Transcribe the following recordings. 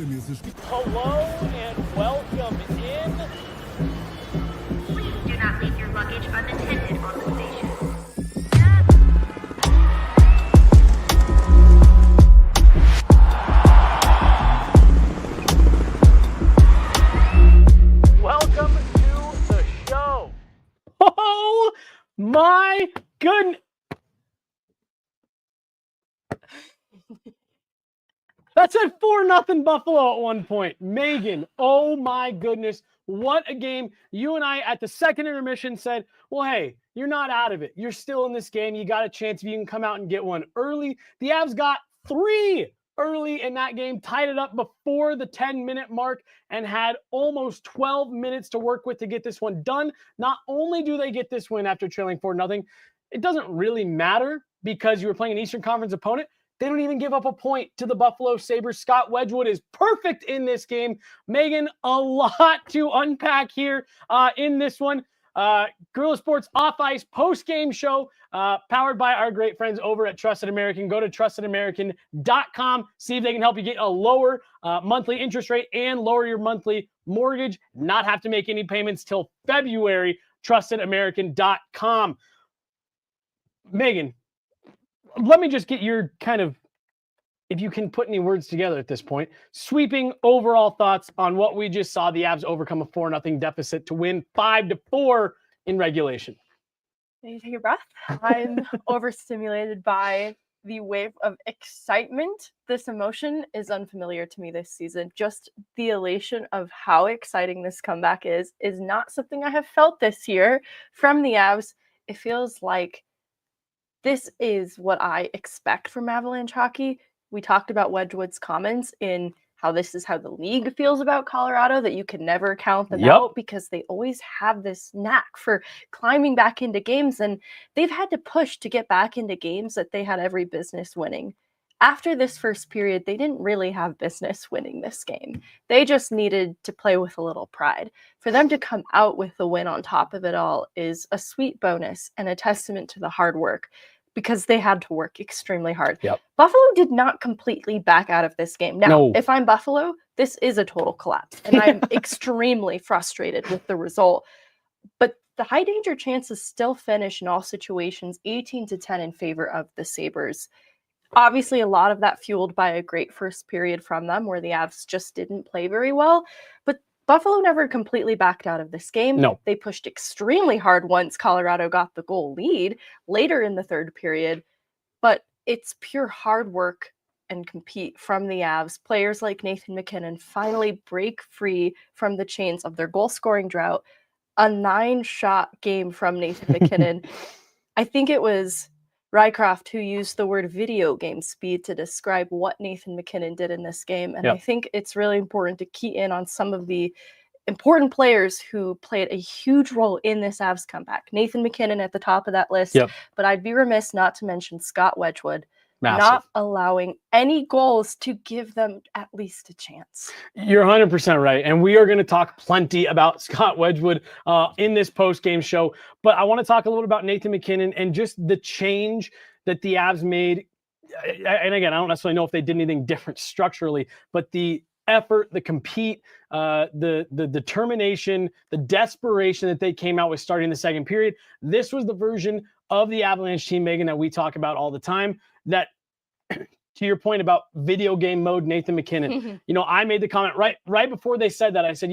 Hello and welcome in. Please do not leave your luggage unattended on the station. Welcome to the show. Oh my goodness. That said 4-0 Buffalo at one point. Megan, oh my goodness. What a game. You and I at the second intermission said, well, hey, you're not out of it. You're still in this game. You got a chance if you can come out and get one early. The Avs got 3 early in that game, tied it up before the 10-minute mark, and had almost 12 minutes to work with to get this one done. Not only do they get this win after trailing 4-0, it doesn't really matter because you were playing an Eastern Conference opponent. They don't even give up a point to the Buffalo Sabres. Scott Wedgewood is perfect in this game. Megan, a lot to unpack here in this one. Guerilla Sports Off Ice post-game show powered by our great friends over at Trusted American. Go to trustedamerican.com. See if they can help you get a lower monthly interest rate and lower your monthly mortgage. Not have to make any payments till February. Trustedamerican.com. Megan, let me just get your kind of, if you can put any words together at this point, sweeping overall thoughts on what we just saw the Avs overcome a 4-0 deficit to win 5-4 in regulation. You take a breath. I'm overstimulated by the wave of excitement. This emotion is unfamiliar to me this season. Just the elation of how exciting this comeback is not something I have felt this year from the Avs. It feels like this is what I expect from Avalanche hockey. We talked about Wedgewood's comments in how this is how the league feels about Colorado, that you can never count them out because they always have this knack for climbing back into games, and they've had to push to get back into games that they had every business winning. After this first period, they didn't really have business winning this game. They just needed to play with a little pride. For them to come out with the win on top of it all is a sweet bonus and a testament to the hard work, because they had to work extremely hard. Buffalo did not completely back out of this game. Now, if I'm Buffalo, this is a total collapse, and I'm extremely frustrated with the result. But the high danger chances still finish in all situations 18-10 in favor of the Sabres. Obviously, a lot of that fueled by a great first period from them where the Avs just didn't play very well. But Buffalo never completely backed out of this game. No. They pushed extremely hard once Colorado got the goal lead later in the third period. But it's pure hard work and compete from the Avs. Players like Nathan MacKinnon finally break free from the chains of their goal-scoring drought. A 9-shot game from Nathan MacKinnon. I think it was Rycroft who used the word video game speed to describe what Nathan MacKinnon did in this game. And I think it's really important to key in on some of the important players who played a huge role in this Avs comeback. Nathan MacKinnon at the top of that list, but I'd be remiss not to mention Scott Wedgewood. Not allowing any goals to give them at least a chance. You're 100% right. And we are going to talk plenty about Scott Wedgewood in this post-game show. But I want to talk a little about Nathan MacKinnon and just the change that the Avs made. And again, I don't necessarily know if they did anything different structurally, but the effort, the compete, the determination, the desperation that they came out with starting the second period. This was the version of the Avalanche team, Megan, that we talk about all the time. That, to your point about video game mode, Nathan MacKinnon, I made the comment right before they said that. I said,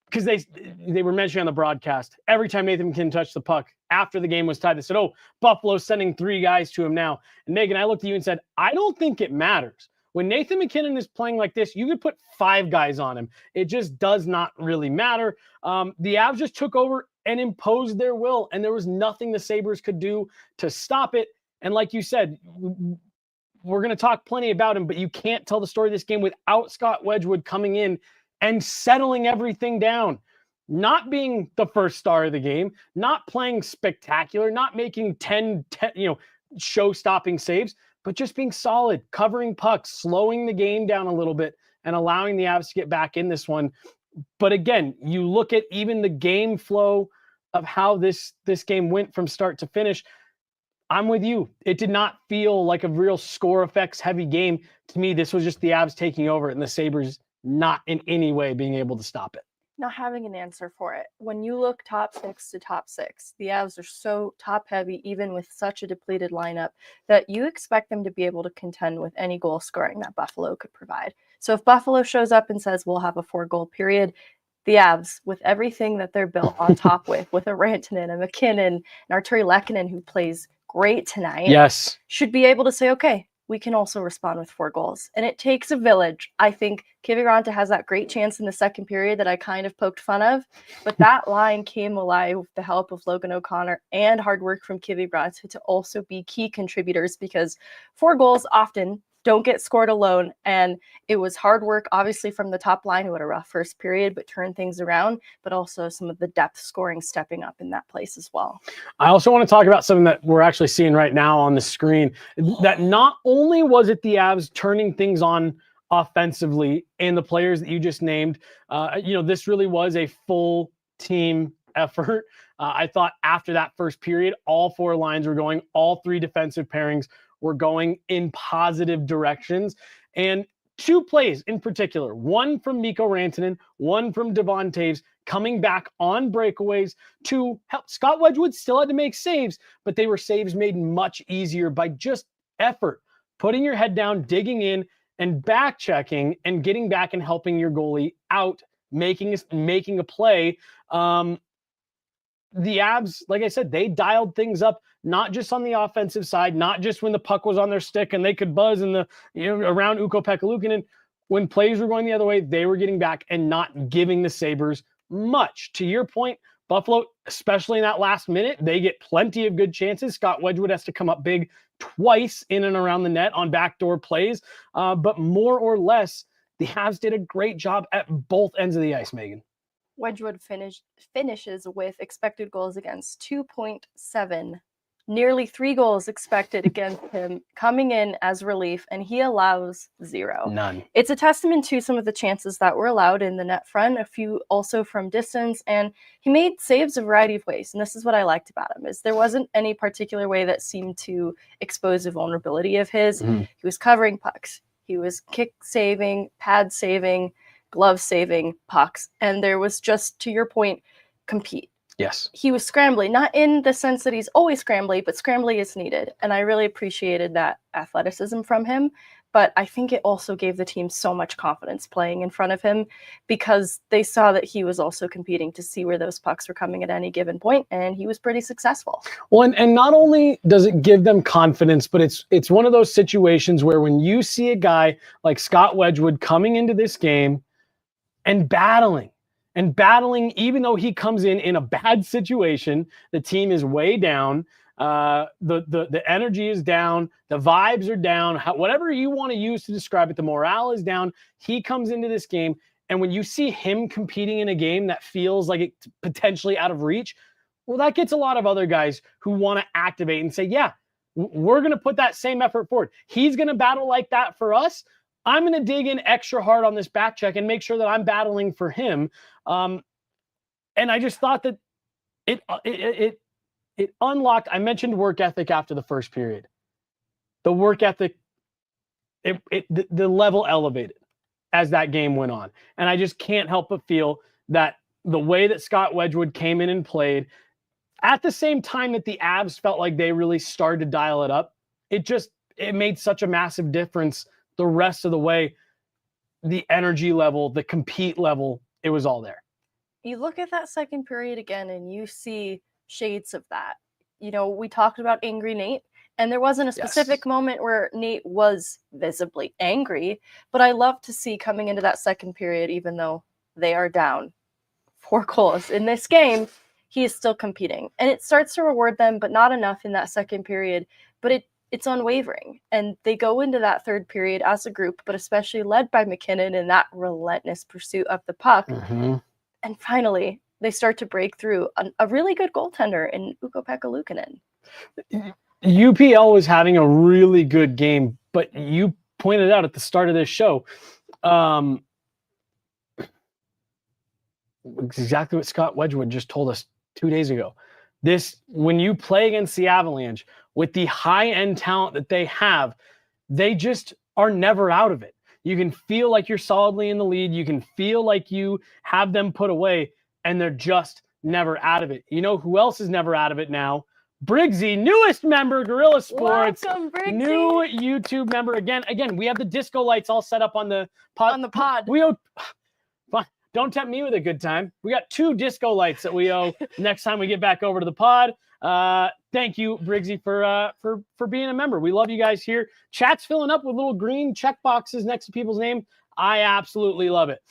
because they were mentioning on the broadcast, every time Nathan MacKinnon touched the puck after the game was tied, they said, oh, Buffalo's sending 3 guys to him now. And Megan, I looked at you and said, I don't think it matters. When Nathan MacKinnon is playing like this, you could put 5 guys on him. It just does not really matter. The Avs just took over and imposed their will, and there was nothing the Sabres could do to stop it. And like you said, we're going to talk plenty about him, but you can't tell the story of this game without Scott Wedgewood coming in and settling everything down. Not being the first star of the game, not playing spectacular, not making 10 show-stopping saves, but just being solid, covering pucks, slowing the game down a little bit, and allowing the Avs to get back in this one. But again, you look at even the game flow of how this game went from start to finish. I'm with you. It did not feel like a real score effects heavy game. To me, this was just the Avs taking over and the Sabres not in any way being able to stop it. Not having an answer for it. When you look top 6 to top 6, the Avs are so top heavy, even with such a depleted lineup, that you expect them to be able to contend with any goal scoring that Buffalo could provide. So if Buffalo shows up and says, we'll have a 4-goal period, the Avs, with everything that they're built on top with a Rantanen, a McKinnon, and Arturi Lehkonen, who plays great tonight, Yes, should be able to say, okay, we can also respond with 4 goals. And it takes a village. I think Kiviranta has that great chance in the second period that I kind of poked fun of, but that line came alive with the help of Logan O'Connor and hard work from Kiviranta to also be key contributors, because 4 goals often don't get scored alone. And it was hard work, obviously, from the top line, who had a rough first period, but turned things around, but also some of the depth scoring stepping up in that place as well. I also want to talk about something that we're actually seeing right now on the screen, that not only was it the Avs turning things on offensively and the players that you just named, this really was a full team effort. I thought after that first period, all 4 lines were going, all 3 defensive pairings were going in positive directions. And 2 plays in particular, one from Mikko Rantanen, one from Devon Toews, coming back on breakaways to help. Scott Wedgewood still had to make saves, but they were saves made much easier by just effort, putting your head down, digging in, and back checking and getting back and helping your goalie out, making a play. The Avs, like I said, they dialed things up, not just on the offensive side, not just when the puck was on their stick and they could buzz in the around Ukko-Pekka Luukkonen. When plays were going the other way, they were getting back and not giving the Sabres much. To your point, Buffalo, especially in that last minute, they get plenty of good chances. Scott Wedgewood has to come up big twice in and around the net on backdoor plays. But more or less, the Avs did a great job at both ends of the ice, Megan. Wedgewood finishes with expected goals against 2.7, nearly 3 goals expected against him coming in as relief, and he allows 0. None. It's a testament to some of the chances that were allowed in the net front, a few also from distance, and he made saves a variety of ways. And this is what I liked about him, is there wasn't any particular way that seemed to expose a vulnerability of his. Mm-hmm. He was covering pucks. He was kick saving, pad saving, glove saving pucks, and there was, just to your point, compete. Yes. He was scrambling, not in the sense that he's always scrambling, but scrambling is needed. And I really appreciated that athleticism from him. But I think it also gave the team so much confidence playing in front of him, because they saw that he was also competing to see where those pucks were coming at any given point, and he was pretty successful. Well, and not only does it give them confidence, but it's one of those situations where when you see a guy like Scott Wedgewood coming into this game and battling, even though he comes in a bad situation, the team is way down, the energy is down, the vibes are down, whatever you want to use to describe it, the morale is down. He comes into this game, and when you see him competing in a game that feels like it's potentially out of reach, well, that gets a lot of other guys who want to activate and say, yeah, we're going to put that same effort forward. He's going to battle like that for us. I'm going to dig in extra hard on this back check and make sure that I'm battling for him. And I just thought that it unlocked. I mentioned work ethic after the first period. The work ethic, the level elevated as that game went on. And I just can't help but feel that the way that Scott Wedgewood came in and played, at the same time that the Avs felt like they really started to dial it up, it made such a massive difference the rest of the way. The energy level, the compete level, it was all there. You look at that second period again and you see shades of that. We talked about angry Nate, and there wasn't a specific moment where Nate was visibly angry, but I love to see coming into that second period, even though they are down 4 goals in this game, he is still competing. And it starts to reward them, but not enough in that second period. But it's unwavering. And they go into that third period as a group, but especially led by McKinnon in that relentless pursuit of the puck. Mm-hmm. And finally, they start to break through a really good goaltender in Ukko-Pekka Luukkonen. UPL was having a really good game, but you pointed out at the start of this show, exactly what Scott Wedgewood just told us 2 days ago. when you play against the Avalanche with the high-end talent that they have, they just are never out of it. You can feel like you're solidly in the lead. You can feel like you have them put away, and they're just never out of it. You know who else is never out of it now? Briggsy, newest member, Guerilla Sports. Welcome, Briggsy. New YouTube member. Again, we have the disco lights all set up on the pod. On the pod. We owe... Don't tempt me with a good time. We got 2 disco lights that we owe next time we get back over to the pod. Thank you, Briggsy, for being a member. We love you guys here. Chat's filling up with little green check boxes next to people's name. I absolutely love it.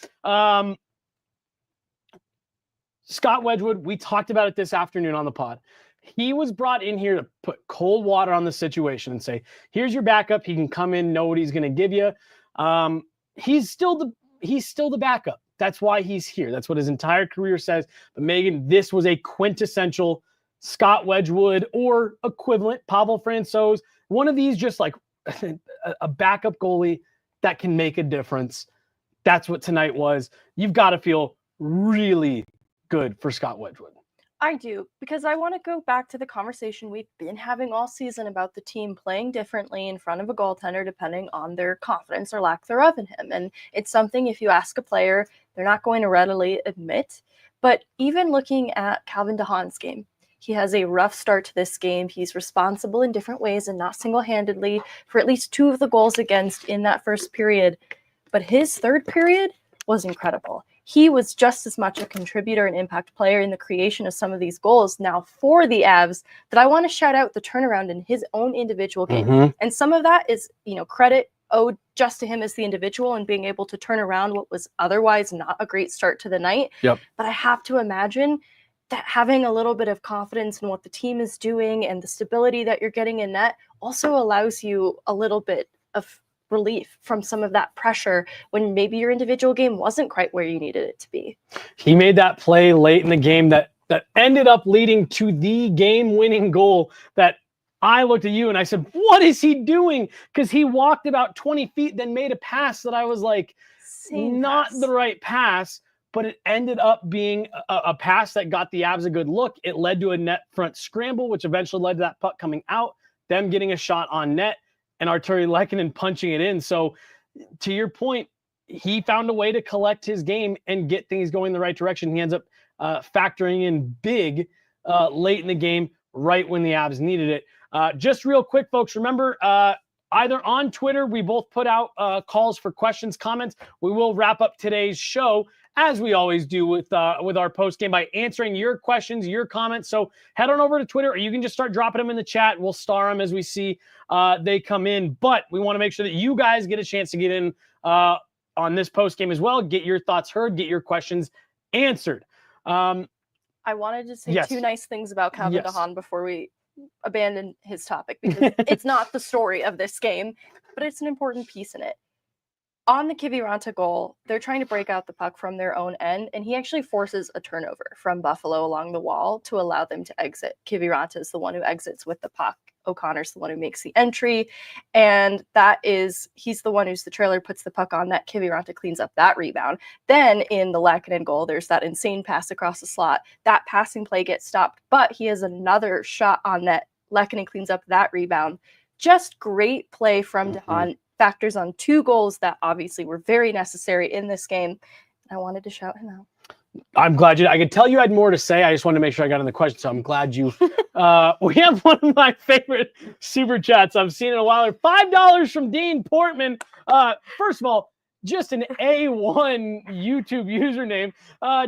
Scott Wedgewood, we talked about it this afternoon on the pod. He was brought in here to put cold water on the situation and say, here's your backup. He can come in, know what he's going to give you. He's still the backup. That's why he's here. That's what his entire career says. But Megan, this was a quintessential Scott Wedgewood or equivalent, Pavel Francouz. One of these just like a backup goalie that can make a difference. That's what tonight was. You've got to feel really good for Scott Wedgewood. I do, because I want to go back to the conversation we've been having all season about the team playing differently in front of a goaltender depending on their confidence or lack thereof in him. And it's something, if you ask a player, they're not going to readily admit. But even looking at Calvin DeHaan's game, he has a rough start to this game. He's responsible in different ways and not single-handedly for at least 2 of the goals against in that first period. But his third period was incredible. He was just as much a contributor and impact player in the creation of some of these goals now for the Avs that I want to shout out the turnaround in his own individual game. Mm-hmm. And some of that is, credit owed just to him as the individual and being able to turn around what was otherwise not a great start to the night. Yep. But I have to imagine that having a little bit of confidence in what the team is doing and the stability that you're getting in net also allows you a little bit of relief from some of that pressure when maybe your individual game wasn't quite where you needed it to be. He made that play late in the game that ended up leading to the game-winning goal that I looked at you and I said, what is he doing? Because he walked about 20 feet, then made a pass that I was like, not the right pass, but it ended up being a pass that got the Avs a good look. It led to a net front scramble, which eventually led to that puck coming out, them getting a shot on net, and Arturi Lehkonen punching it in. So to your point, he found a way to collect his game and get things going in the right direction. He ends up factoring in big late in the game, right when the Avs needed it. Just real quick, folks, remember, either on Twitter, we both put out calls for questions, comments. We will wrap up today's show, as we always do with our post game, by answering your questions, your comments. So head on over to Twitter, or you can just start dropping them in the chat. We'll star them as we see they come in. But we want to make sure that you guys get a chance to get in on this post game as well. Get your thoughts heard, get your questions answered. I wanted to say 2 nice things about Calvin DeHaan before we abandon his topic, because it's not the story of this game, but it's an important piece in it. On the Kiviranta goal, they're trying to break out the puck from their own end, and he actually forces a turnover from Buffalo along the wall to allow them to exit. Kiviranta is the one who exits with the puck. O'Connor's the one who makes the entry, and he's the one who's the trailer, puts the puck on net. Kiviranta cleans up that rebound. Then in the Lehkonen goal, there's that insane pass across the slot. That passing play gets stopped, but he has another shot on net. Lehkonen cleans up that rebound. Just great play from DeHaan. Factors on 2 goals that obviously were very necessary in this game. I wanted to shout him out. I'm glad I could tell you had more to say. I just wanted to make sure I got in the question. So I'm glad you, we have one of my favorite super chats I've seen in a while. $5 from Dean Portman. First of all, just an A1 YouTube username.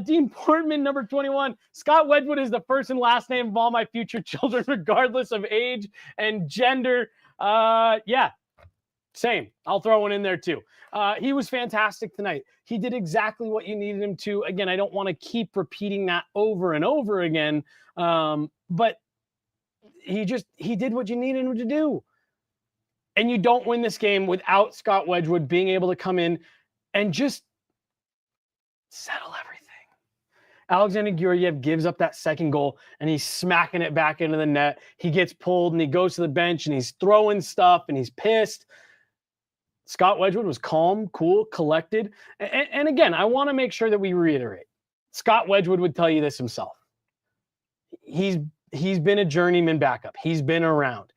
Dean Portman, number 21. Scott Wedgewood is the first and last name of all my future children, regardless of age and gender. Yeah. Same. I'll throw one in there too. He was fantastic tonight. He did exactly what you needed him to. Again, I don't want to keep repeating that over and over again. But he did what you needed him to do. And you don't win this game without Scott Wedgewood being able to come in and just settle everything. Alexander Georgiev gives up that second goal and he's smacking it back into the net. He gets pulled and he goes to the bench and he's throwing stuff and he's pissed. Scott Wedgewood was calm, cool, collected. And again, I want to make sure that we reiterate. Scott Wedgewood would tell you this himself. He's he's been a journeyman backup. He's been around.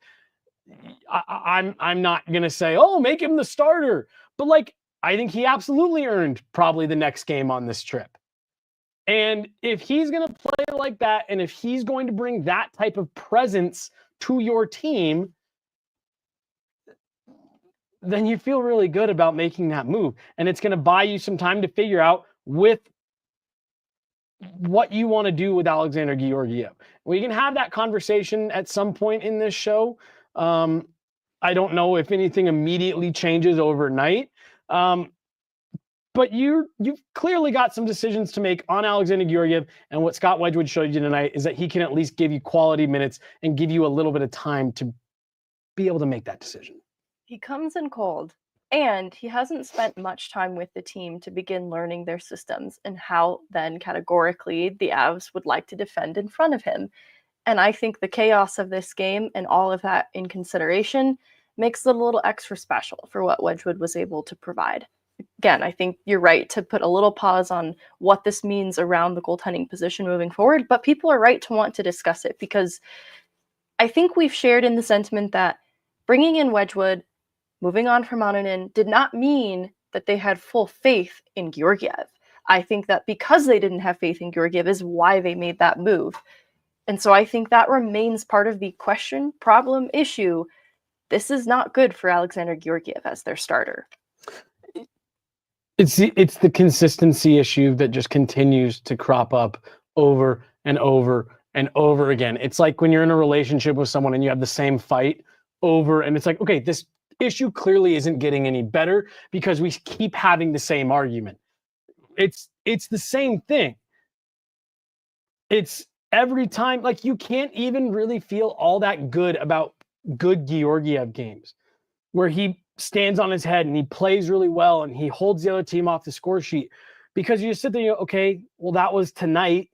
I'm not going to say, oh, make him the starter. But like, I think he absolutely earned probably the next game on this trip. And if he's going to play like that, and if he's going to bring that type of presence to your team, then you feel really good about making that move. And it's going to buy you some time to figure out with what you want to do with Alexander Georgiev. We can have that conversation at some point in this show. I don't know if anything immediately changes overnight. But you've clearly got some decisions to make on Alexander Georgiev, and what Scott Wedgewood showed you tonight is that he can at least give you quality minutes and give you a little bit of time to be able to make that decision. He comes in cold, and he hasn't spent much time with the team to begin learning their systems and how then categorically the Avs would like to defend in front of him. And I think the chaos of this game and all of that in consideration makes it a little extra special for what Wedgewood was able to provide. Again, I think you're right to put a little pause on what this means around the goaltending position moving forward, but people are right to want to discuss it because I think we've shared in the sentiment that bringing in Wedgewood, moving on from Montano, did not mean that they had full faith in Georgiev. I think that because they didn't have faith in Georgiev is why they made that move. And so I think that remains part of the question, problem, issue. This is not good for Alexander Georgiev as their starter. It's the consistency issue that just continues to crop up over and over and over again. It's like when you're in a relationship with someone and you have the same fight over, and it's like, okay, this issue clearly isn't getting any better because we keep having the same argument. It's the same thing. It's every time, like, you can't even really feel all that good about good Georgiev games where he stands on his head and he plays really well and he holds the other team off the score sheet, because you just sit there and you go, okay, well, that was tonight.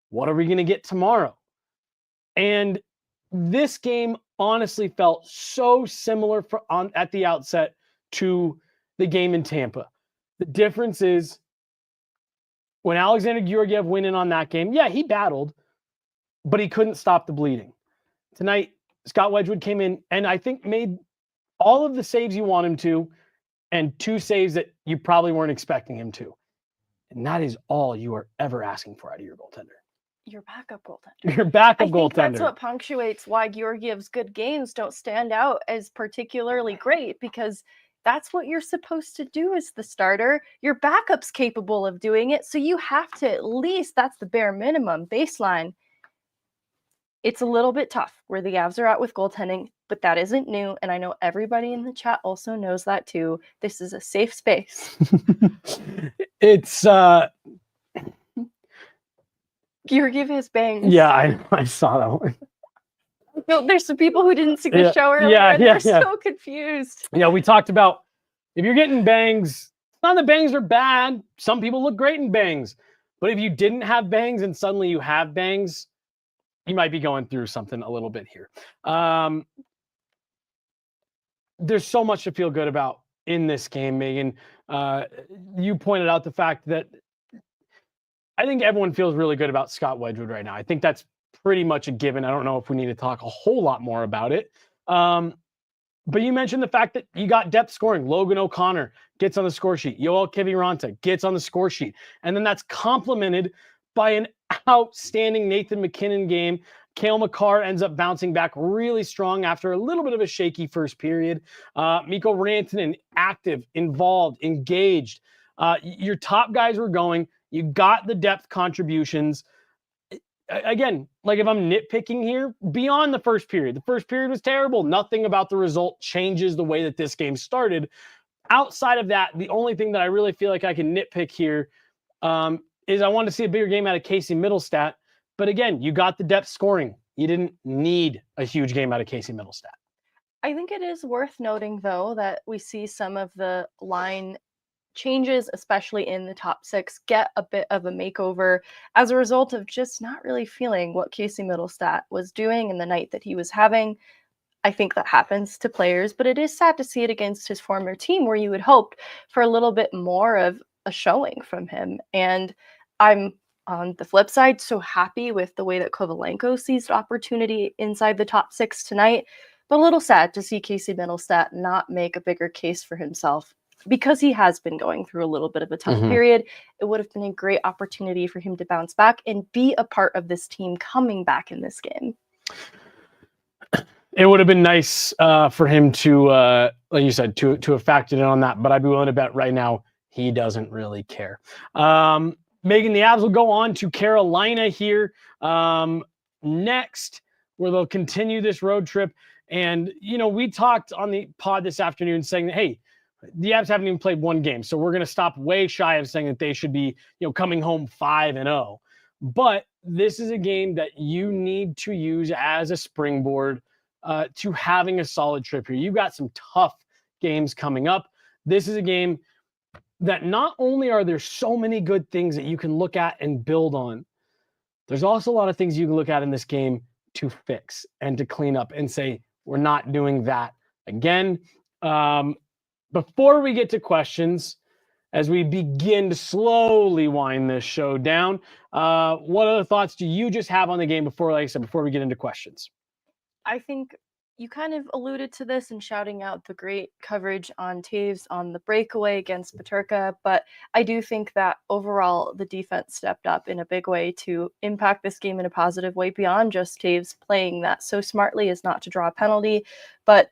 What are we going to get tomorrow? And this game honestly felt so similar at the outset to the game in Tampa. The difference is when Alexander Georgiev went in on that game, yeah, he battled, but he couldn't stop the bleeding. Tonight, Scott Wedgewood came in and I think made all of the saves you want him to, and 2 saves that you probably weren't expecting him to. And that is all you are ever asking for out of your goaltender. Your backup goaltender. Your backup goaltender. I think that's what punctuates why Georgiev's good games don't stand out as particularly great, because that's what you're supposed to do as the starter. Your backup's capable of doing it, so you have to at least, that's the bare minimum baseline. It's a little bit tough where the Avs are at with goaltending, but that isn't new, and I know everybody in the chat also knows that too. This is a safe space. It's Georgiev has bangs. Yeah, I saw that one. No, there's some people who didn't see the show earlier, and they're so confused. Yeah, we talked about if you're getting bangs, it's not that bangs are bad. Some people look great in bangs, but if you didn't have bangs and suddenly you have bangs, you might be going through something a little bit here. There's so much to feel good about in this game, Megan. You pointed out the fact that I think everyone feels really good about Scott Wedgewood right now. I think that's pretty much a given. I don't know if we need to talk a whole lot more about it. But you mentioned the fact that you got depth scoring. Logan O'Connor gets on the score sheet. Yoel Kiviranta gets on the score sheet. And then that's complemented by an outstanding Nathan MacKinnon game. Cale Makar ends up bouncing back really strong after a little bit of a shaky first period. Mikko Rantanen, active, involved, engaged. Your top guys were going. You got the depth contributions. Again, like if I'm nitpicking here, beyond the first period was terrible. Nothing about the result changes the way that this game started. Outside of that, the only thing that I really feel like I can nitpick here is I want to see a bigger game out of Casey Middlestat. But again, you got the depth scoring. You didn't need a huge game out of Casey Middlestat. I think it is worth noting, though, that we see some of the line changes, especially in the top 6, get a bit of a makeover as a result of just not really feeling what Casey Middlestat was doing in the night that he was having. I think that happens to players, but it is sad to see it against his former team where you had hoped for a little bit more of a showing from him. And I'm on the flip side, so happy with the way that Kovalenko seized opportunity inside the top 6 tonight, but a little sad to see Casey Mittelstadt not make a bigger case for himself because he has been going through a little bit of a tough period. It would have been a great opportunity for him to bounce back and be a part of this team coming back in this game. It would have been nice for him to, like you said, to have factored in on that, but I'd be willing to bet right now he doesn't really care. Megan, the Avs will go on to Carolina here next, where they'll continue this road trip. And, you know, we talked on the pod this afternoon saying that, hey, the Avs haven't even played one game, so we're going to stop way shy of saying that they should be, you know, coming home 5-0. But this is a game that you need to use as a springboard to having a solid trip here. You've got some tough games coming up. This is a game that not only are there so many good things that you can look at and build on, there's also a lot of things you can look at in this game to fix and to clean up and say, we're not doing that again. Before we get to questions, as we begin to slowly wind this show down, what other thoughts do you just have on the game before, like I said, before we get into questions? I think you kind of alluded to this in shouting out the great coverage on Taves on the breakaway against Peterka, but I do think that overall the defense stepped up in a big way to impact this game in a positive way beyond just Taves playing that so smartly as not to draw a penalty, but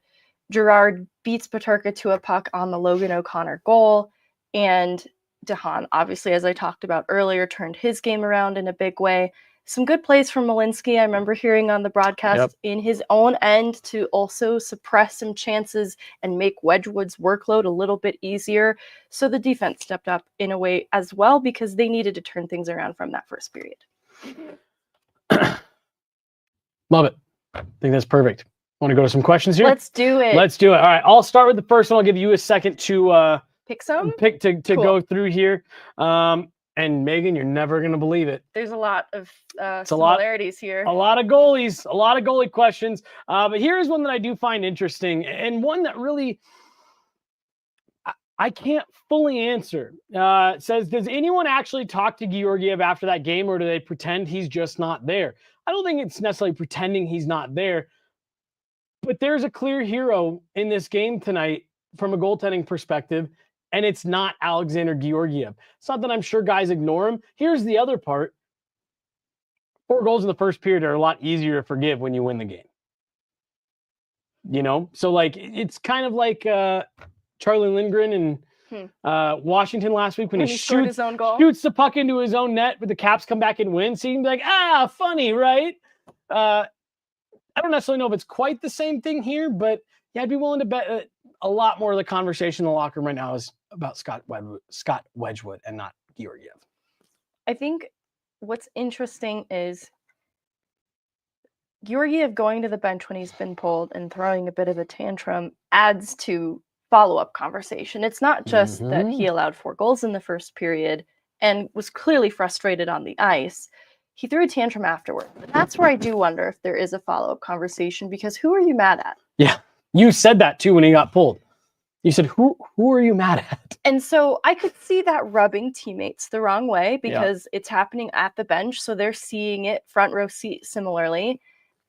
Gerard beats Peterka to a puck on the Logan O'Connor goal, and DeHaan, obviously, as I talked about earlier, turned his game around in a big way. Some good plays from Malinsky. I remember hearing on the broadcast in his own end to also suppress some chances and make Wedgewood's workload a little bit easier. So the defense stepped up in a way as well because they needed to turn things around from that first period. Love it. I think that's perfect. Want to go to some questions here? Let's do it. Let's do it. All right. I'll start with the first one. I'll give you a second to pick some? To go through here. And Megan, you're never going to believe it. There's a lot of similarities here. A lot of goalies, a lot of goalie questions. But here's one that I do find interesting and one that really I can't fully answer. It says, does anyone actually talk to Georgiev after that game, or do they pretend he's just not there? I don't think it's necessarily pretending he's not there, but there's a clear hero in this game tonight from a goaltending perspective, and it's not Alexander Georgiev. It's not that I'm sure guys ignore him. Here's the other part. 4 goals in the first period are a lot easier to forgive when you win the game. You know? So, like, it's kind of like Charlie Lindgren and Washington last week when he shoots his own goal. Shoots the puck into his own net, but the Caps come back and win. So you can be like, funny, right? I don't necessarily know if it's quite the same thing here, but yeah, I'd be willing to bet a lot more of the conversation in the locker room right now is about Scott Wedgewood and not Georgiev. I think what's interesting is Georgiev going to the bench when he's been pulled and throwing a bit of a tantrum adds to follow-up conversation. It's not just that he allowed 4 goals in the first period and was clearly frustrated on the ice. He threw a tantrum afterward. But that's where I do wonder if there is a follow-up conversation, because who are you mad at? Yeah. You said that too when he got pulled. You said, who are you mad at? And so I could see that rubbing teammates the wrong way because it's happening at the bench. So they're seeing it front row seat similarly.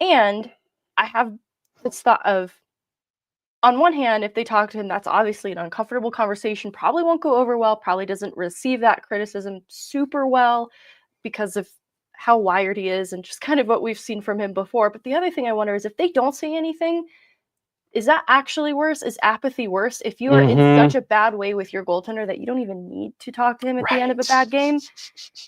And I have this thought of, on one hand, if they talk to him, that's obviously an uncomfortable conversation, probably won't go over well, probably doesn't receive that criticism super well because of how wired he is and just kind of what we've seen from him before. But the other thing I wonder is, if they don't say anything, is that actually worse? Is apathy worse? If you are in such a bad way with your goaltender that you don't even need to talk to him at the end of a bad game,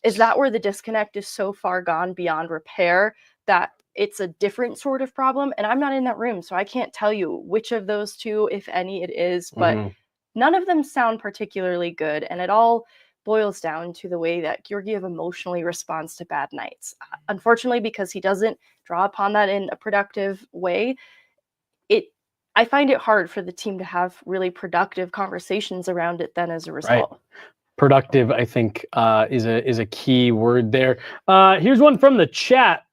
is that where the disconnect is so far gone beyond repair that it's a different sort of problem? And I'm not in that room, so I can't tell you which of those two, if any, it is, but none of them sound particularly good. And it all boils down to the way that Georgiev emotionally responds to bad nights. Unfortunately, because he doesn't draw upon that in a productive way, I find it hard for the team to have really productive conversations around it then as a result. Right. Productive, I think, is a key word there. Here's one from the chat.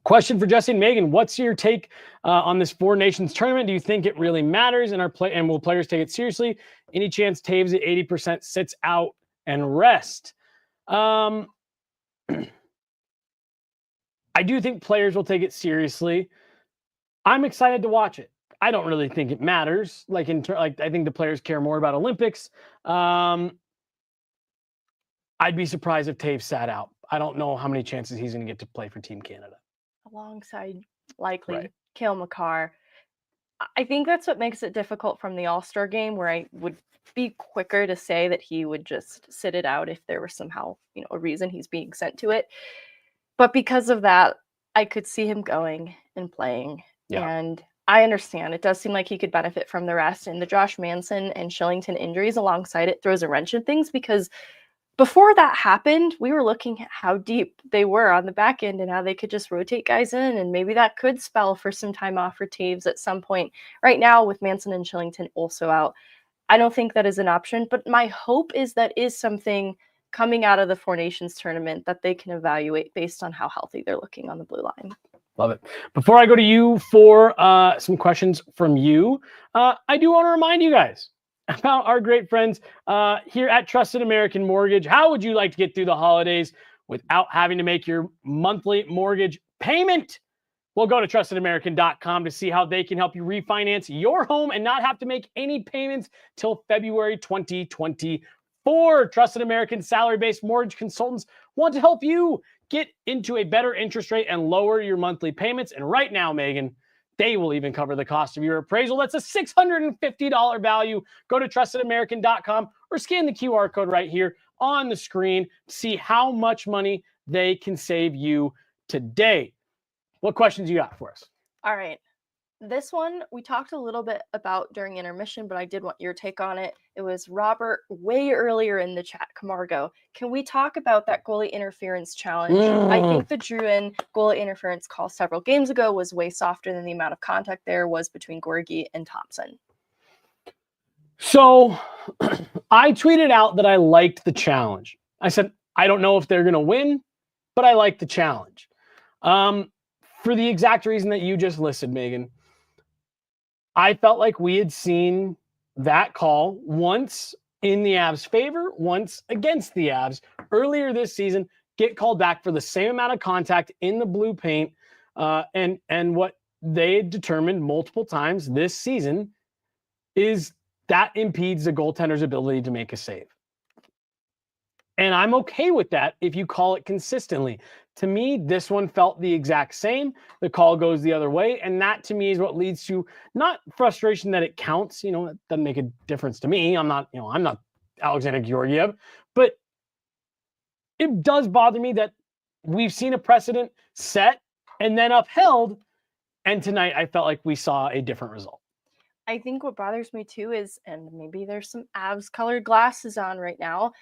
Question for Jesse and Megan. What's your take on this 4 Nations tournament? Do you think it really matters and will players take it seriously? Any chance Taves at 80% sits out and rest? I do think players will take it seriously. I'm excited to watch it. I don't really think it matters. I think the players care more about Olympics. I'd be surprised if Taves sat out. I don't know how many chances he's going to get to play for Team Canada. Alongside likely Right. Cale Makar. I think that's what makes it difficult from the All-Star game, where I would be quicker to say that he would just sit it out if there was somehow, a reason he's being sent to it. But because of that, I could see him going and playing. Yeah. And I understand it does seem like he could benefit from the rest. And the Josh Manson and Shillington injuries alongside it throws a wrench in things, because before that happened, we were looking at how deep they were on the back end and how they could just rotate guys in, and maybe that could spell for some time off for Taves at some point. Right now, with Manson and Shillington also out, I don't think that is an option, but my hope is that is something coming out of the Four Nations tournament that they can evaluate based on how healthy they're looking on the blue line. Love it. Before I go to you for some questions from you, I do want to remind you guys about our great friends here at Trusted American Mortgage. How would you like to get through the holidays without having to make your monthly mortgage payment? Well, go to trustedamerican.com to see how they can help you refinance your home and not have to make any payments till February 2024. Trusted American salary-based mortgage consultants want to help you get into a better interest rate and lower your monthly payments. And right now, Megan, they will even cover the cost of your appraisal. That's a $650 value. Go to trustedamerican.com or scan the QR code right here on the screen to see how much money they can save you today. What questions you got for us? All right. This one we talked a little bit about during intermission, but I did want your take on it. It was Robert way earlier in the chat. Camargo, can we talk about that goalie interference challenge? I think the Druin goalie interference call several games ago was way softer than the amount of contact there was between Gorgie and Thompson. So I tweeted out that I liked the challenge. I said, I don't know if they're going to win, but I like the challenge. For the exact reason that you just listed, Megan. I felt like we had seen that call once in the Avs' favor, once against the Avs earlier this season, get called back for the same amount of contact in the blue paint. And what they had determined multiple times this season is that impedes the goaltender's ability to make a save. And I'm okay with that if you call it consistently. To me, this one felt the exact same. The call goes the other way. And that, to me, is what leads to not frustration that it counts. It doesn't make a difference to me. I'm not Alexander Georgiev. But it does bother me that we've seen a precedent set and then upheld. And tonight, I felt like we saw a different result. I think what bothers me, too, is, and maybe there's some Avs-colored glasses on right now,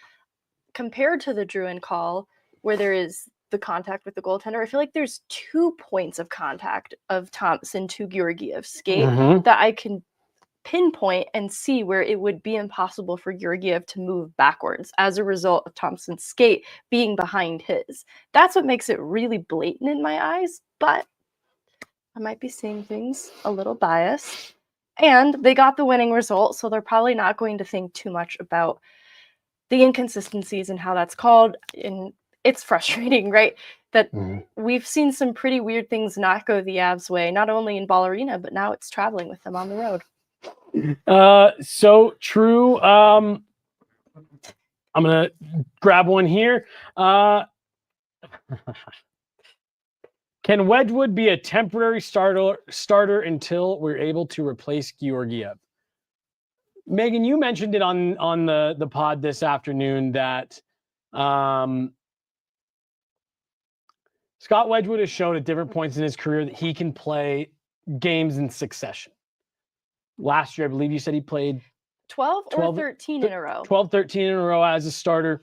compared to the Druin call, where there is the contact with the goaltender, I feel like there's 2 points of contact of Thompson to Georgiev's skate that I can pinpoint and see where it would be impossible for Georgiev to move backwards as a result of Thompson's skate being behind his. That's what makes it really blatant in my eyes, but I might be seeing things a little biased. And they got the winning result, so they're probably not going to think too much about the inconsistencies and how that's called. And it's frustrating, right? That we've seen some pretty weird things not go the Avs' way, not only in Ball Arena, but now it's traveling with them on the road. So true. I'm going to grab one here. Can Wedgewood be a temporary starter until we're able to replace Georgiev? Megan, you mentioned it on the pod this afternoon that Scott Wedgewood has shown at different points in his career that he can play games in succession. Last year, I believe you said he played 12 or 13 in a row. 12, 13 in a row as a starter.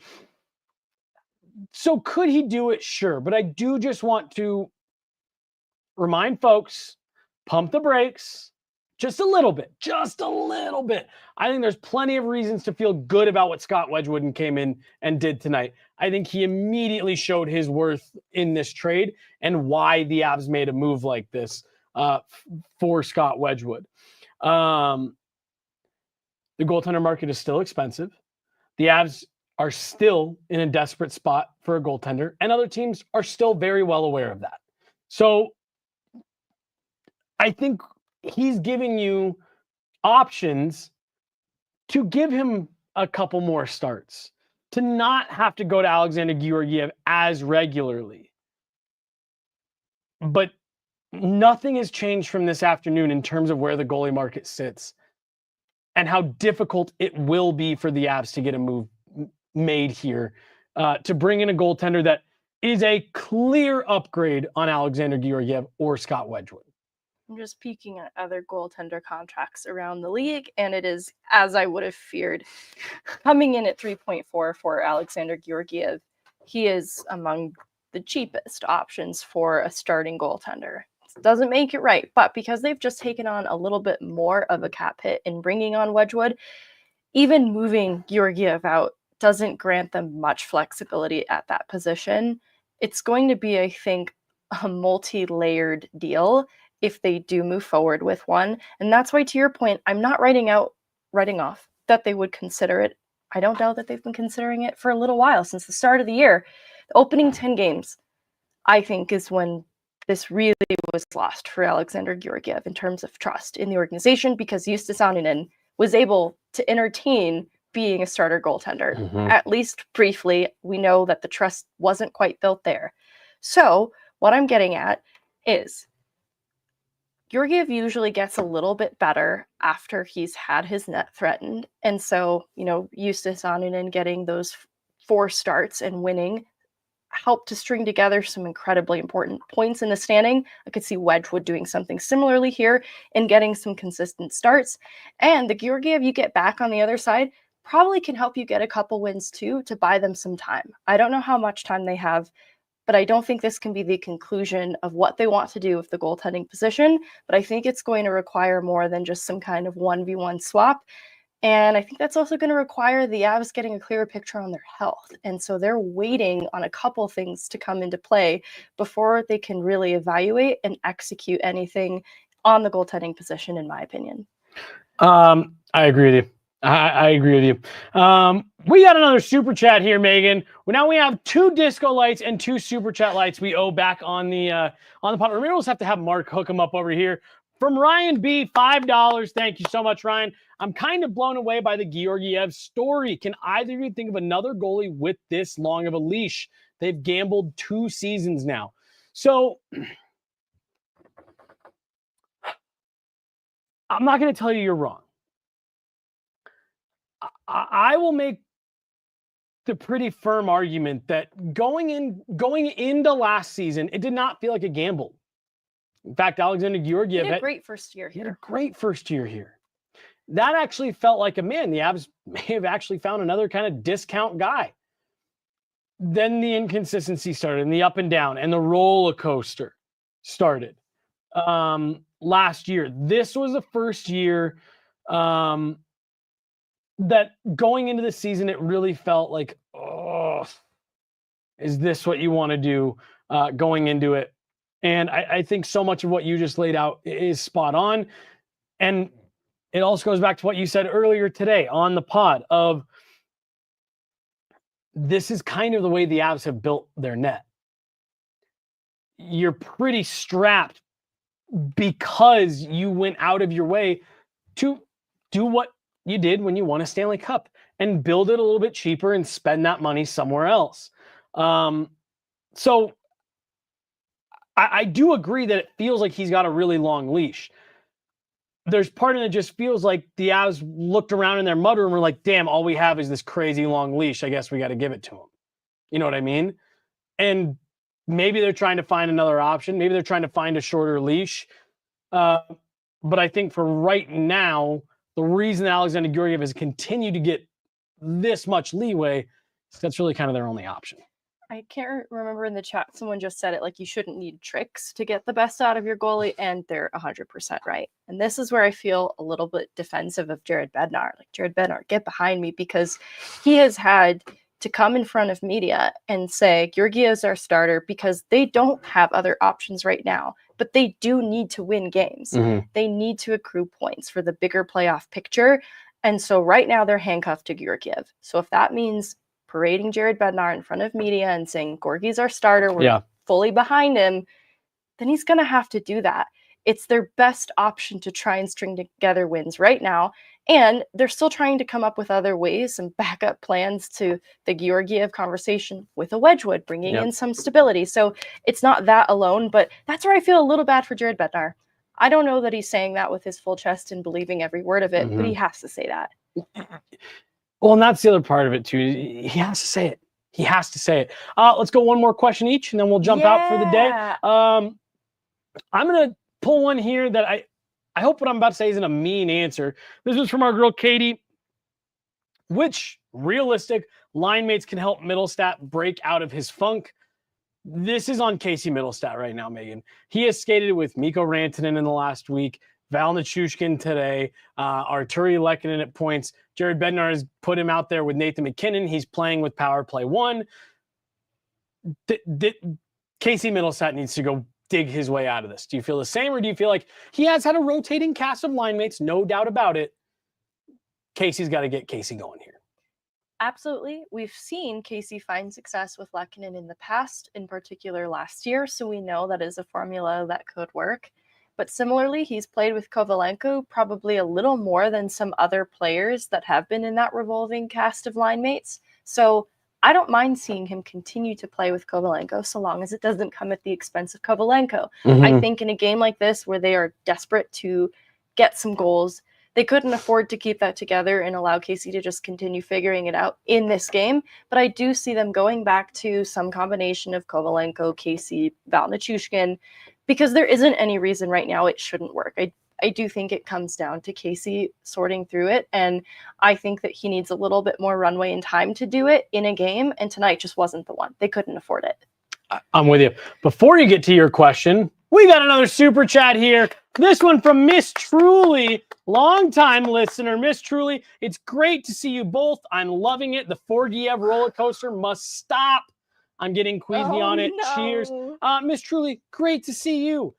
So could he do it? Sure. But I do just want to remind folks, pump the brakes just a little bit. I think there's plenty of reasons to feel good about what Scott Wedgewood came in and did tonight. I think he immediately showed his worth in this trade and why the Avs made a move like this for Scott Wedgewood. The goaltender market is still expensive. The Avs are still in a desperate spot for a goaltender, and other teams are still very well aware of that. So I think he's giving you options to give him a couple more starts, to not have to go to Alexander Georgiev as regularly. But nothing has changed from this afternoon in terms of where the goalie market sits and how difficult it will be for the Avs to get a move made here, to bring in a goaltender that is a clear upgrade on Alexander Georgiev or Scott Wedgewood. I'm just peeking at other goaltender contracts around the league, and it is, as I would have feared, coming in at 3.4 for Alexander Georgiev. He is among the cheapest options for a starting goaltender. It doesn't make it right, but because they've just taken on a little bit more of a cap hit in bringing on Wedgewood, even moving Georgiev out doesn't grant them much flexibility at that position. It's going to be, I think, a multi-layered deal if they do move forward with one. And that's why, to your point, I'm not writing off that they would consider it. I don't doubt that they've been considering it for a little while, since the start of the year. The opening 10 games, I think, is when this really was lost for Alexander Georgiev in terms of trust in the organization, because Justus Annunen was able to entertain being a starter goaltender. At least briefly. We know that the trust wasn't quite built there. So what I'm getting at is Georgiev usually gets a little bit better after he's had his net threatened. And so, Justus Annunen getting those 4 starts and winning helped to string together some incredibly important points in the standing. I could see Wedgewood doing something similarly here and getting some consistent starts. And the Georgiev you get back on the other side probably can help you get a couple wins too, to buy them some time. I don't know how much time they have, but I don't think this can be the conclusion of what they want to do with the goaltending position. But I think it's going to require more than just some kind of 1v1 swap. And I think that's also going to require the Avs getting a clearer picture on their health. And so they're waiting on a couple things to come into play before they can really evaluate and execute anything on the goaltending position, in my opinion. I agree with you. I agree with you. We got another super chat here, Megan. Well, now we have 2 disco lights and 2 super chat lights we owe back on the pod. Remember, we'll have to have Mark hook them up over here. From Ryan B, $5. Thank you so much, Ryan. I'm kind of blown away by the Georgiev story. Can either of you think of another goalie with this long of a leash? They've gambled 2 seasons now. So I'm not going to tell you you're wrong. I will make the pretty firm argument that going into last season, it did not feel like a gamble. In fact, Alexander Georgiev had a great first year here. He had a great first year here. That actually felt like the Avs may have actually found another kind of discount guy. Then the inconsistency started, and the up and down, and the roller coaster started last year. This was the first year that going into the season, it really felt like, oh, is this what you want to do going into it? And I think so much of what you just laid out is spot on. And it also goes back to what you said earlier today on the pod of this is kind of the way the Avs have built their net. You're pretty strapped because you went out of your way to do what you did when you won a Stanley Cup and build it a little bit cheaper and spend that money somewhere else. So I do agree that it feels like he's got a really long leash. There's part of it that just feels like the Avs looked around in their mudroom and were like, damn, all we have is this crazy long leash. I guess we got to give it to him. You know what I mean? And maybe they're trying to find another option. Maybe they're trying to find a shorter leash. But I think for right now, the reason Alexander Georgiev has continued to get this much leeway is that's really kind of their only option. I can't remember in the chat, someone just said it, like you shouldn't need tricks to get the best out of your goalie, and they're 100% right. And this is where I feel a little bit defensive of Jared Bednar. Like, Jared Bednar, get behind me, because he has had to come in front of media and say, Georgiev's our starter, because they don't have other options right now, but they do need to win games. Mm-hmm. They need to accrue points for the bigger playoff picture. And so right now they're handcuffed to Georgiev. So if that means parading Jared Bednar in front of media and saying, Gorgie's our starter, we're Yeah. fully behind him, then he's going to have to do that. It's their best option to try and string together wins right now. And they're still trying to come up with other ways and backup plans to the Georgiev conversation with a Wedgewood, bringing in some stability. So it's not that alone, but that's where I feel a little bad for Jared Bednar. I don't know that he's saying that with his full chest and believing every word of it, but he has to say that. Well, and that's the other part of it too. He has to say it. He has to say it. Let's go one more question each, and then we'll jump out for the day. I'm going to pull one here that I hope what I'm about to say isn't a mean answer. This was from our girl, Katie. Which realistic line mates can help Middlestat break out of his funk? This is on Casey Middlestat right now, Megan. He has skated with Mikko Rantanen in the last week, Val Nichushkin today, Arturi Lehkonen at points. Jared Bednar has put him out there with Nathan MacKinnon. He's playing with power play 1. Casey Middlestat needs to go dig his way out of this. Do you feel the same, or do you feel like he has had a rotating cast of line mates? No doubt about it. Casey's got to get Casey going here. Absolutely. We've seen Casey find success with Lehkonen in the past, in particular last year, so we know that is a formula that could work. But similarly, he's played with Kovalenko probably a little more than some other players that have been in that revolving cast of line mates. So I don't mind seeing him continue to play with Kovalenko so long as it doesn't come at the expense of Kovalenko. I think in a game like this where they are desperate to get some goals, they couldn't afford to keep that together and allow Casey to just continue figuring it out in this game. But I do see them going back to some combination of Kovalenko, Casey, Val Nichushkin, because there isn't any reason right now it shouldn't work. I do think it comes down to Casey sorting through it, and I think that he needs a little bit more runway and time to do it in a game, and tonight just wasn't the one. They couldn't afford it. I'm with you. Before you get to your question, we got another super chat here. This one from Miss Truly, longtime listener. Miss Truly, it's great to see you both. I'm loving it. The Georgiev roller coaster must stop. I'm getting queasy on it. No. Cheers. Miss Truly, great to see you.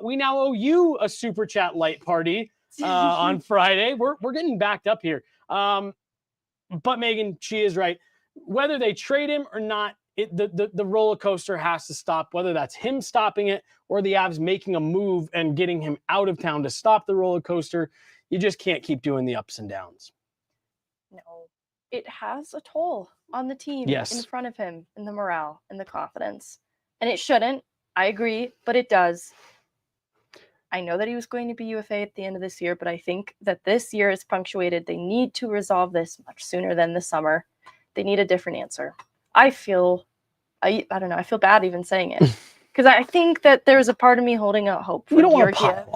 We now owe you a super chat light party on Friday. We're getting backed up here. But Megan, she is right. Whether they trade him or not, the roller coaster has to stop, whether that's him stopping it or the Avs making a move and getting him out of town to stop the roller coaster. You just can't keep doing the ups and downs. No, it has a toll on the team in front of him, and the morale and the confidence. And it shouldn't. I agree, but it does. I know that he was going to be UFA at the end of this year, but I think that this year is punctuated. They need to resolve this much sooner than the summer. They need a different answer. I don't know. I feel bad even saying it because I think that there's a part of me holding out hope for Georgiev.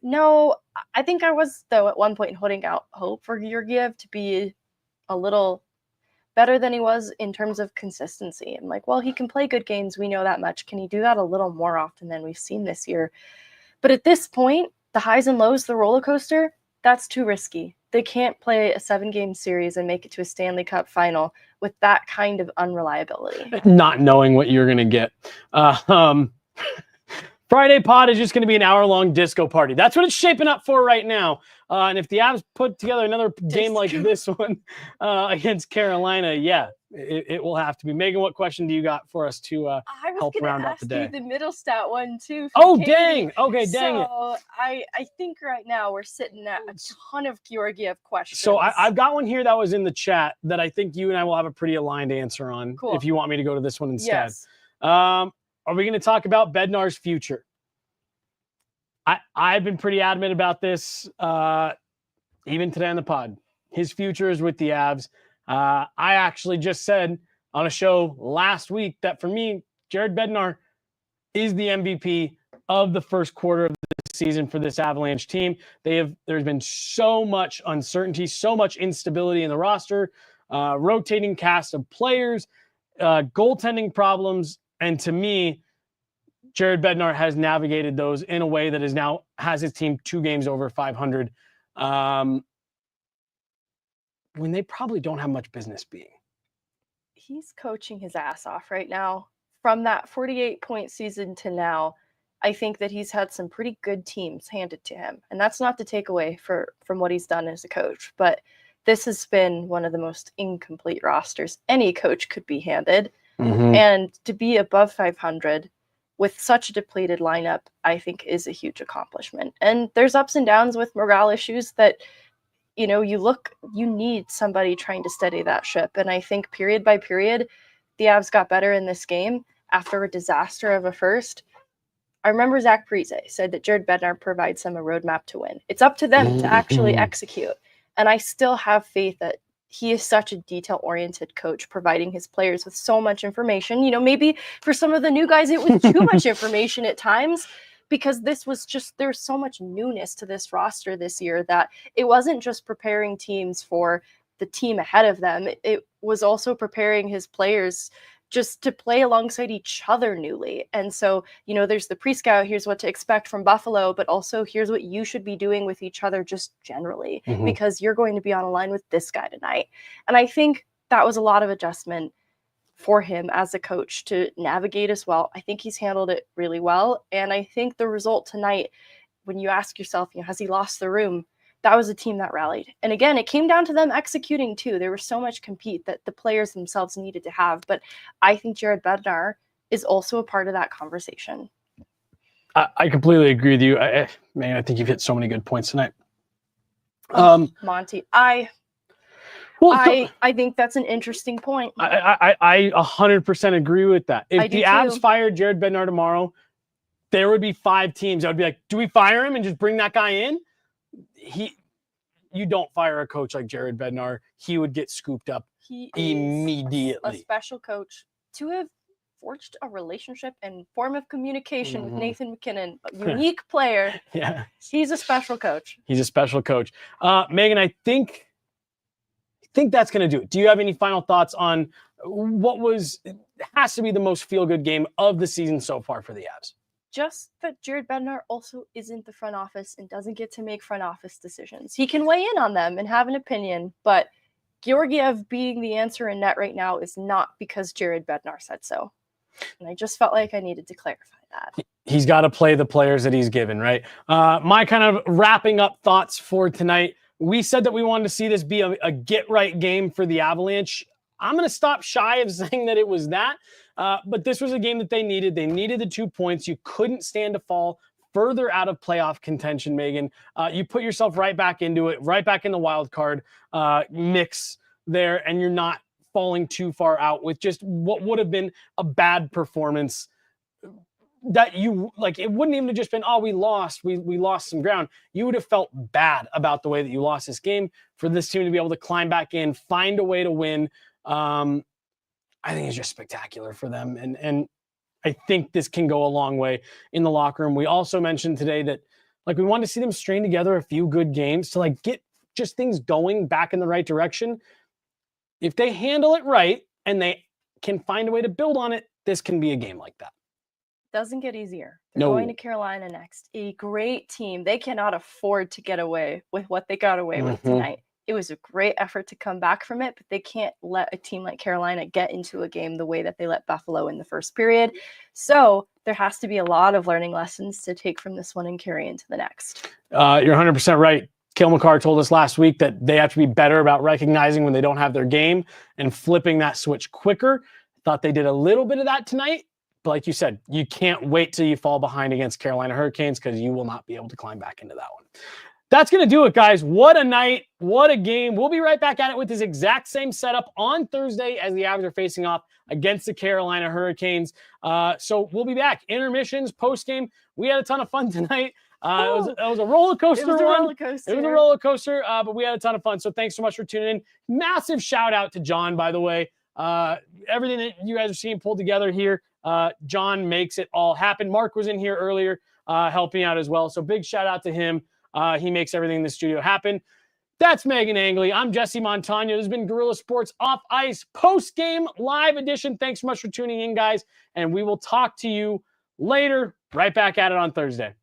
No, I think I was, though, at one point holding out hope for Georgiev to be a little better than he was in terms of consistency. I'm like, well, he can play good games. We know that much. Can he do that a little more often than we've seen this year? But at this point, the highs and lows, the roller coaster, that's too risky. They can't play a 7-game series and make it to a Stanley Cup final with that kind of unreliability. Not knowing what you're going to get. Friday pod is just going to be an hour-long disco party. That's what it's shaping up for right now. And if the Avs put together another game like this one against Carolina, it will have to be. Megan, what question do you got for us to help round out the day? I was going to ask you the Middlestat one, too. Dang. Okay, dang it. So I think right now we're sitting at a ton of Georgiev questions. So I've got one here that was in the chat that I think you and I will have a pretty aligned answer on. Cool. If you want me to go to this one instead. Yes. Are we going to talk about Bednar's future? I've been pretty adamant about this even today on the pod. His future is with the Avs. I actually just said on a show last week that for me, Jared Bednar is the MVP of the first quarter of the season for this Avalanche team. There's been so much uncertainty, so much instability in the roster, rotating cast of players, goaltending problems, and to me, Jared Bednar has navigated those in a way that has his team 2 games over 500. When they probably don't have much business being. He's coaching his ass off right now. From that 48-point season to now, I think that he's had some pretty good teams handed to him. And that's not to take away from what he's done as a coach. But this has been one of the most incomplete rosters any coach could be handed. Mm-hmm. And to be above 500 with such a depleted lineup, I think is a huge accomplishment. And there's ups and downs with morale issues that, you need somebody trying to steady that ship. And I think period by period, the Avs got better in this game after a disaster of a first. I remember Zach Parise said that Jared Bednar provides them a roadmap to win. It's up to them to actually execute. And I still have faith that he is such a detail-oriented coach, providing his players with so much information. Maybe for some of the new guys, it was too much information at times, because there's so much newness to this roster this year that it wasn't just preparing teams for the team ahead of them. It was also preparing his players just to play alongside each other newly. And so, there's the pre-scout, here's what to expect from Buffalo, but also here's what you should be doing with each other just generally, because you're going to be on a line with this guy tonight. And I think that was a lot of adjustment for him as a coach to navigate as well. I think he's handled it really well. And I think the result tonight, when you ask yourself, has he lost the room? That was a team that rallied. And again, it came down to them executing too. There was so much compete that the players themselves needed to have. But I think Jared Bednar is also a part of that conversation. I completely agree with you. I think you've hit so many good points tonight. Monty, I think that's an interesting point. I 100% agree with that. If the Avs fired Jared Bednar tomorrow, there would be 5 teams that would be like, do we fire him and just bring that guy in? You don't fire a coach like Jared Bednar. He would get scooped up immediately. A special coach to have forged a relationship and form of communication with Nathan MacKinnon, a unique player. Yeah. He's a special coach. He's a special coach. Megan, I think that's going to do it. Do you have any final thoughts on has to be the most feel-good game of the season so far for the Avs? Just that Jared Bednar also isn't the front office and doesn't get to make front office decisions. He can weigh in on them and have an opinion, but Georgiev being the answer in net right now is not because Jared Bednar said so. And I just felt like I needed to clarify that. He's got to play the players that he's given, right? My kind of wrapping up thoughts for tonight. We said that we wanted to see this be a get-right game for the Avalanche. I'm going to stop shy of saying that it was that. But this was a game that they needed. They needed the 2 points. You couldn't stand to fall further out of playoff contention, Megan. You put yourself right back into it, right back in the wild card mix there, and you're not falling too far out with just what would have been a bad performance that it wouldn't even have just been, we lost some ground. You would have felt bad about the way that you lost this game. For this team to be able to climb back in, find a way to win, I think it's just spectacular for them. And I think this can go a long way in the locker room. We also mentioned today that we wanted to see them string together a few good games to get just things going back in the right direction. If they handle it right and they can find a way to build on it, this can be a game like that. Doesn't get easier. They're going to Carolina next. A great team. They cannot afford to get away with what they got away with tonight. It was a great effort to come back from it, but they can't let a team like Carolina get into a game the way that they let Buffalo in the first period. So there has to be a lot of learning lessons to take from this one and carry into the next. You're 100% right. Cale Makar told us last week that they have to be better about recognizing when they don't have their game and flipping that switch quicker. Thought they did a little bit of that tonight. But like you said, you can't wait till you fall behind against Carolina Hurricanes because you will not be able to climb back into that one. That's going to do it, guys. What a night. What a game. We'll be right back at it with this exact same setup on Thursday as the Avs are facing off against the Carolina Hurricanes. So we'll be back. Intermissions, post-game. We had a ton of fun tonight. It was a roller coaster. It was a roller coaster, but we had a ton of fun. So thanks so much for tuning in. Massive shout out to John, by the way. Everything that you guys are seeing pulled together here, John makes it all happen. Mark was in here earlier helping out as well. So big shout out to him. He makes everything in the studio happen. That's Meghan Angley. I'm Jesse Montano. This has been Guerrilla Sports Off Ice post-game live edition. Thanks so much for tuning in, guys. And we will talk to you later. Right back at it on Thursday.